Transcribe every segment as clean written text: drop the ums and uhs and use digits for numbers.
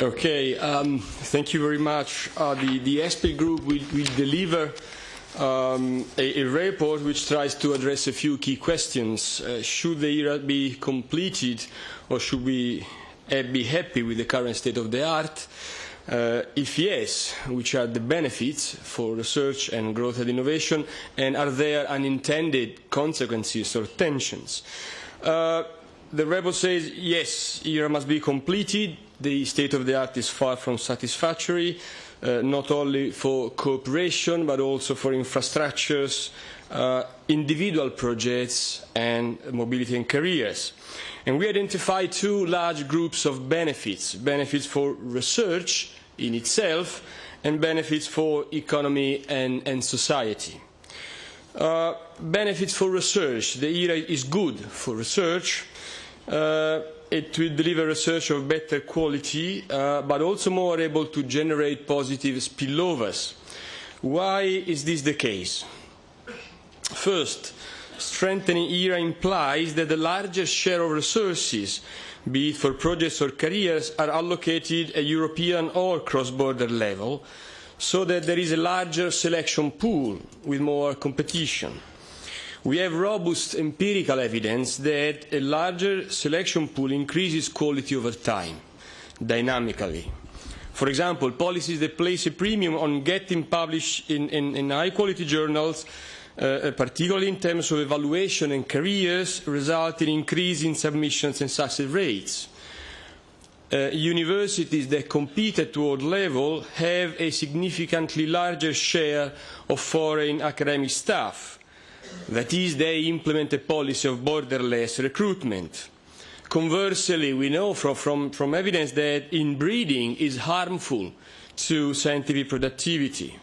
Okay, thank you very much. The expert group will deliver a report which tries to address a few key questions. Should the ERA be completed, or should we be happy with the current state of the art? If yes, which are the benefits for research and growth and innovation, and are there unintended consequences or tensions? The report says, yes, ERA must be completed. The state of the art is far from satisfactory, not only for cooperation, but also for infrastructures, individual projects, and mobility and careers. And we identify two large groups of benefits: benefits for research in itself, and benefits for economy and society. Benefits for research. The ERA is good for research. It will deliver research of better quality, but also more able to generate positive spillovers. Why is this the case? First, strengthening ERA implies that the largest share of resources, be it for projects or careers, are allocated at European or cross-border level, so that there is a larger selection pool with more competition. We have robust empirical evidence that a larger selection pool increases quality over time, dynamically. For example, policies that place a premium on getting published in high-quality journals, particularly in terms of evaluation and careers, result in increase in submissions and success rates. Universities that compete at world level have a significantly larger share of foreign academic staff. That is, they implement a policy of borderless recruitment. Conversely, we know from evidence that inbreeding is harmful to scientific productivity.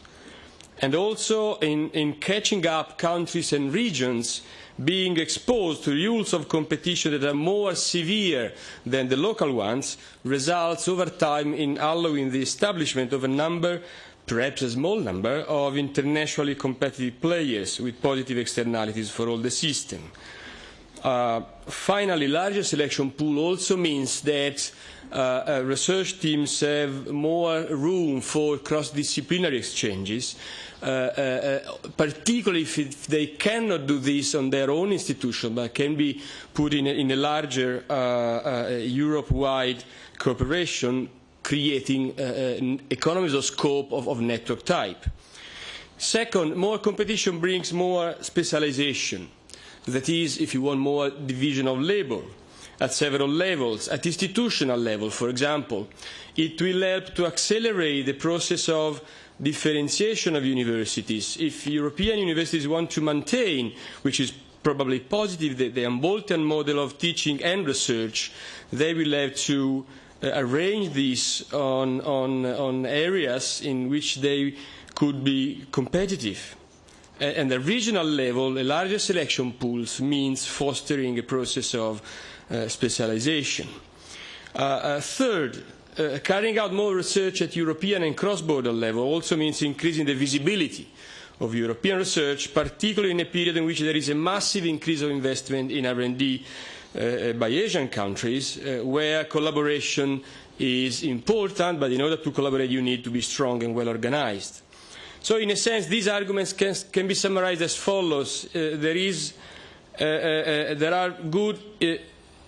And also in catching up countries and regions being exposed to rules of competition that are more severe than the local ones results over time in allowing the establishment of a number, perhaps a small number, of internationally competitive players with positive externalities for all the system. Finally, larger selection pool also means that research teams have more room for cross-disciplinary exchanges, particularly if they cannot do this on their own institution, but can be put in a larger Europe-wide cooperation, creating economies of scope of network type. Second, more competition brings more specialization. That is, if you want, more division of labor at several levels. At institutional level, for example, it will help to accelerate the process of differentiation of universities. If European universities want to maintain, which is probably positive, the Humboldtian model of teaching and research, they will have to arrange this on areas in which they could be competitive. At the regional level, a larger selection pools means fostering a process of specialization. Third, carrying out more research at European and cross-border level also means increasing the visibility of European research, particularly in a period in which there is a massive increase of investment in R&D by Asian countries, where collaboration is important, but in order to collaborate you need to be strong and well organized. So in a sense, these arguments can be summarized as follows. There are good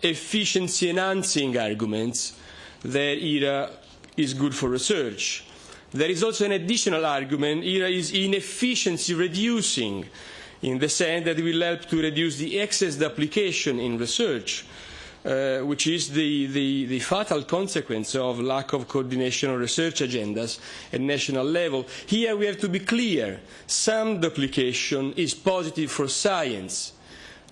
efficiency-enhancing arguments that ERA is good for research. There is also an additional argument: ERA is inefficiency-reducing, in the sense that it will help to reduce the excess duplication in research, which is the fatal consequence of lack of coordination of research agendas at national level. Here we have to be clear. Some duplication is positive for science.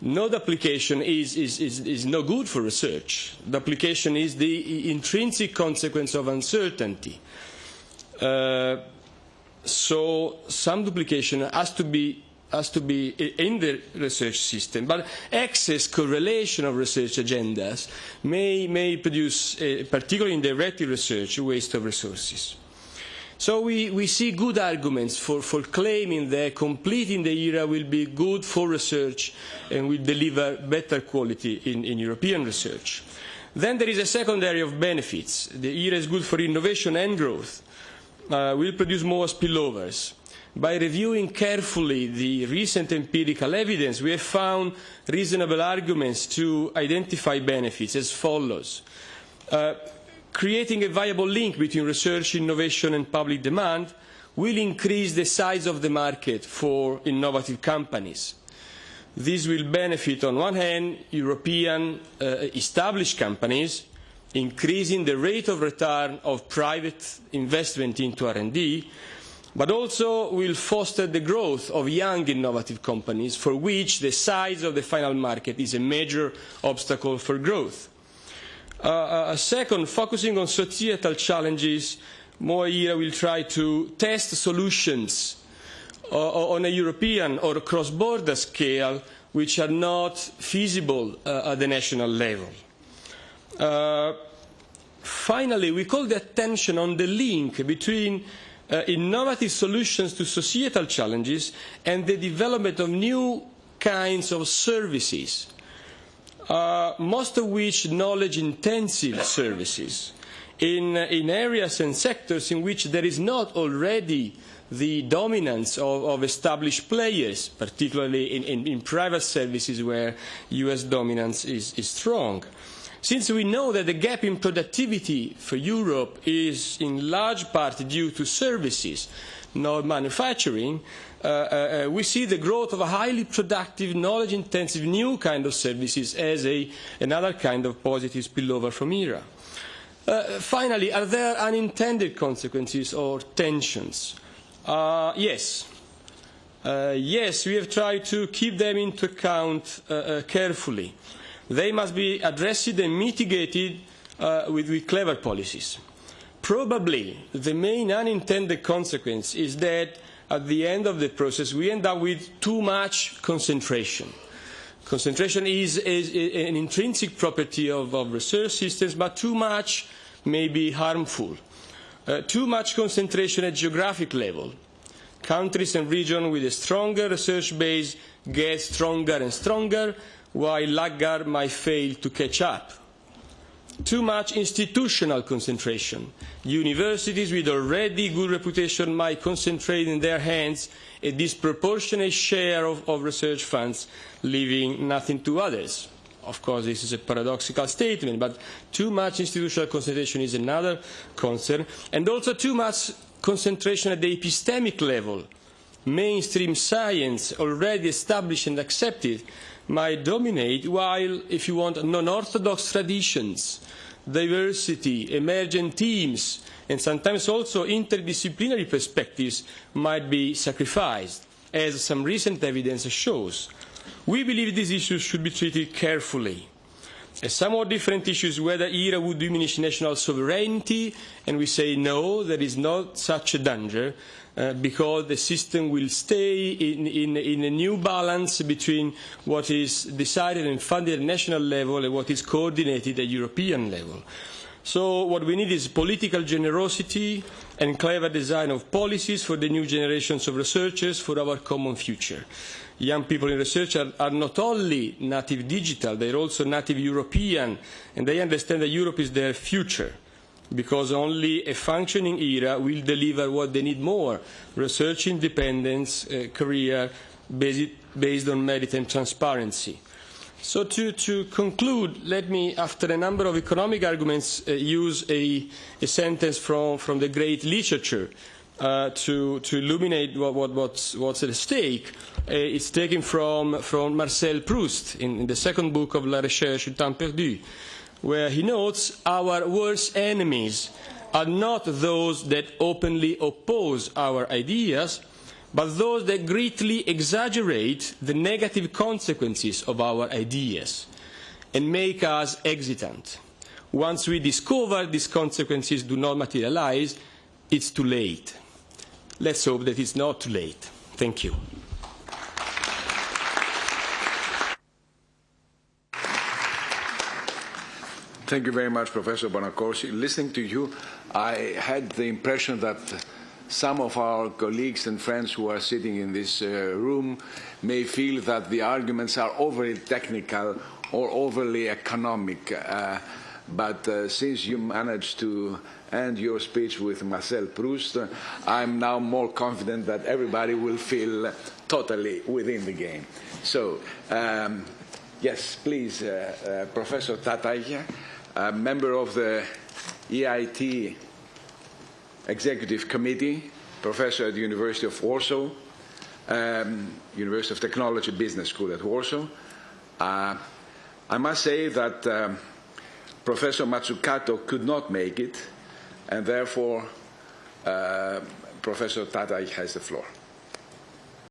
No duplication is no good for research. Duplication is the intrinsic consequence of uncertainty. So some duplication has to be in the research system, but excess correlation of research agendas may produce, particularly in directed research, waste of resources. So we see good arguments for claiming that completing the ERA will be good for research and will deliver better quality in European research. Then there is a second area of benefits. The ERA is good for innovation and growth. Will produce more spillovers. By reviewing carefully the recent empirical evidence, we have found reasonable arguments to identify benefits as follows. Creating a viable link between research, innovation and public demand will increase the size of the market for innovative companies. This will benefit, on one hand, European established companies, increasing the rate of return of private investment into R&D, but also will foster the growth of young innovative companies for which the size of the final market is a major obstacle for growth. Second, focusing on societal challenges, more ERA will try to test solutions on a European or cross-border scale which are not feasible at the national level. Finally, we call the attention on the link between innovative solutions to societal challenges and the development of new kinds of services, most of which knowledge-intensive services in areas and sectors in which there is not already the dominance of established players, particularly in private services where US dominance is strong. Since we know that the gap in productivity for Europe is in large part due to services, not manufacturing, we see the growth of a highly productive, knowledge-intensive new kind of services as another kind of positive spillover from ERA. Finally, are there unintended consequences or tensions? Yes. Yes, we have tried to keep them into account carefully. They must be addressed and mitigated with clever policies. Probably the main unintended consequence is that at the end of the process we end up with too much concentration. Concentration is an intrinsic property of research systems, but too much may be harmful. Too much concentration at geographic level. Countries and regions with a stronger research base get stronger and stronger, while laggards might fail to catch up. Too much institutional concentration. Universities with already good reputation might concentrate in their hands a disproportionate share of research funds, leaving nothing to others. Of course, this is a paradoxical statement, but too much institutional concentration is another concern, and also too much concentration at the epistemic level. Mainstream science, already established and accepted, might dominate, while, if you want, non-orthodox traditions, diversity, emergent themes, and sometimes also interdisciplinary perspectives might be sacrificed, as some recent evidence shows. We believe these issues should be treated carefully. A somewhat different issue is whether ERA would diminish national sovereignty, and we say no, there is not such a danger, because the system will stay in a new balance between what is decided and funded at national level and what is coordinated at European level. So what we need is political generosity and clever design of policies for the new generations of researchers for our common future. Young people in research are not only native digital, they are also native European, and they understand that Europe is their future, because only a functioning ERA will deliver what they need more: research independence, career based on merit and transparency. So to conclude, let me, after a number of economic arguments, use a sentence from the great literature to illuminate what's at stake. It's taken from Marcel Proust in the second book of La Recherche du Temps Perdu, where he notes our worst enemies are not those that openly oppose our ideas, but those that greatly exaggerate the negative consequences of our ideas and make us hesitant. Once we discover these consequences do not materialize, it's too late. Let's hope that it's not too late. Thank you. Thank you very much, Professor Bonaccorsi. Listening to you, I had the impression that some of our colleagues and friends who are sitting in this room may feel that the arguments are overly technical or overly economic. but since you managed to end your speech with Marcel Proust, I'm now more confident that everybody will feel totally within the game. So, yes, please, Professor Tatai, a member of the EIT Executive Committee, professor at the University of Warsaw, University of Technology Business School at Warsaw. I must say that Professor Matsukato could not make it, and therefore Professor Tatai has the floor.